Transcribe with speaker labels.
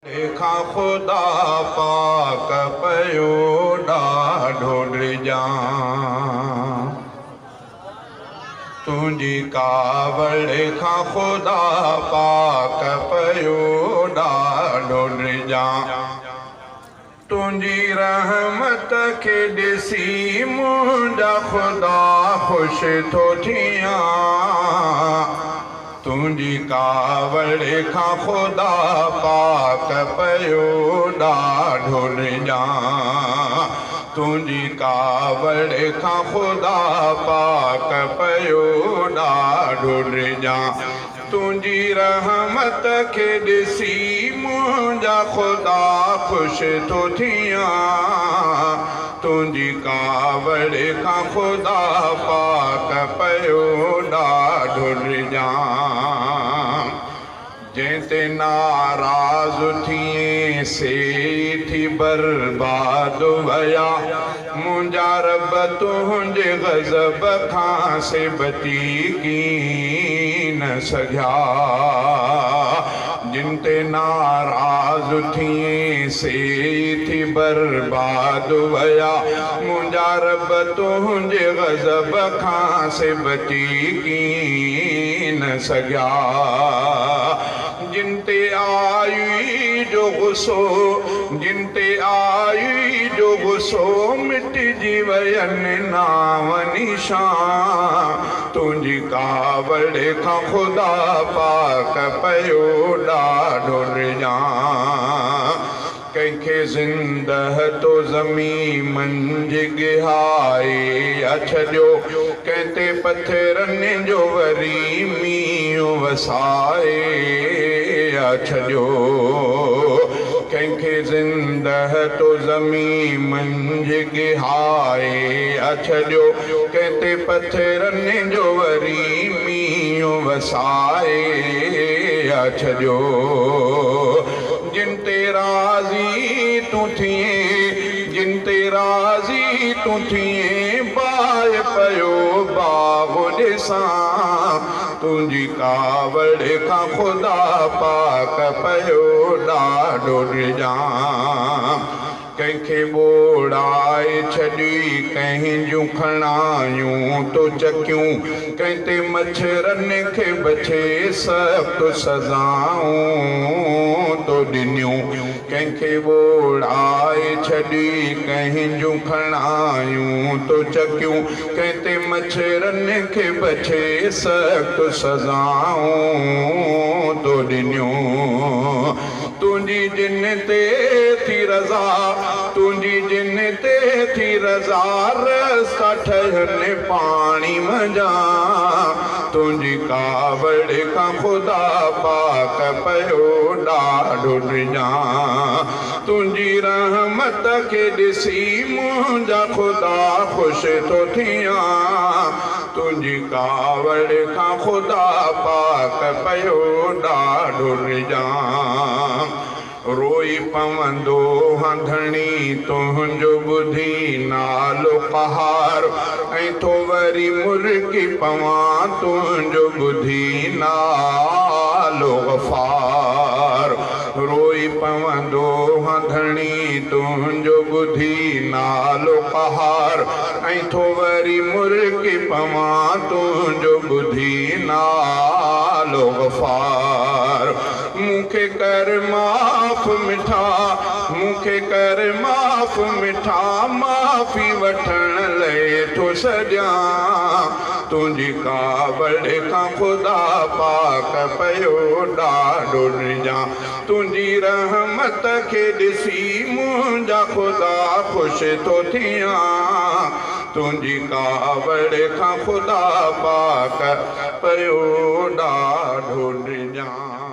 Speaker 1: देखा खुदा पाक पयो ॾाढो ड्रिजां तुंहिंजी कावड़ खां खुदा पाक पयो ॾाढो ड्रिजां तुंहिंजी रहमत खे ॾिसी मुंहिंजा खुदा ख़ुशि थो थियां तुंहिंजी कावड़ खां खुदा पाक पयो ॾाढो ड्रिजां तुंहिंजी कावड़ खां खुदा पाक पयो ॾाढो ड्रिजां तुंहिंजी रहमत खे ॾिसी मुंहिंजा खुदा ख़ुशि थो थियां तुंहिंजी कावड़ खां खुदा पाक पयो ॾाढो ड्रिजां जंहिं ते नाराज़ थिए से थी बर्बाद वया मुंहिंजा रब तुंहिंजे गज़ब खां से बची न सघिया जिन ते नाराज़ थिए से थी बर्बाद वया मुंहिंजा रब तुंहिंजे गज़ब खां से बची न सघिया जिन ते आई जो गुस्सो जिन ते आई जो गुस्सो मिटजी वयनि नाव निशान तुंहिंजी कावड़ खां खुदा पाक पयो ॾाढो ड्रिजां कंहिंखे ज़िंदह तो ज़मीं मंझि गिहाए छॾियो कंहिं ते पथरनि जो वरी मींहुं वसाए छॾियो कंहिंखे ज़िंदह तो ज़मीं मंझि गिहाए छॾियो कंहिं ते पथरनि जो वरी मींहुं वसाए छॾियो जिन ते राज़ी तूं थिए जिन ते राज़ी तूं थिए बाहि पयो बाग़ ॾिसां तुंहिंजी कावड़ खां खुदा पाक पयो ॾाढो ड्रिजां कंहिंखे ॿोड़ाए छॾी कंहिंजूं खणायूं तो चकियूं कंहिं ते मच्छरनि खे बचे सख़्तु सज़ाऊं तो ॾिनियूं कंहिंखे ॿोड़ाए छॾी कंहिंजूं खणायूं तो चकियूं कंहिं ते मच्छरनि खे बचे सख़्तु सज़ाऊं तो ॾिनियूं तुंहिंजी जिन ते थी रज़ा तुंहिंजी जिन ते थी रज़ा रस्ता ठहनि पाणी मंझां तुंहिंजी कावड़ खां खुदा पाक पयो ॾाढो ड्रिजां तुंहिंजी रहमत खे ॾिसी मुंहिंजा खुदा ख़ुशि थो थियां तुंहिंजी कावड़ खां खुदा पाक पयो ॾाढो ड्रिजां रोई पवंदो हंधणी तुंहिंजो ॿुधी नालो क़हार ऐं थो वरी मुर्गी पवां तुंहिंजो ॿुधी नालो ग़फ़ार रोई पवंदो हंधणी तुंहिंजो ॿुधी नालो क़हार ऐं थो वरी मुर्गी पवां तुंहिंजो ॿुधी नालो ग़फ़ार मूंखे कर माफ़ मिठा मूंखे कर माफ़ मिठा माफ़ी वठण लाइ थो सॼां तुंहिंजी कावड़ खां खुदा पाक पयो ॾाढो ड्रिजां तुंहिंजी रहमत खे ॾिसी मुंहिंजा खुदा ख़ुशि थो थियां तुंहिंजी कावड़ खां खुदा पाक पयो ॾाढो ड्रिजां।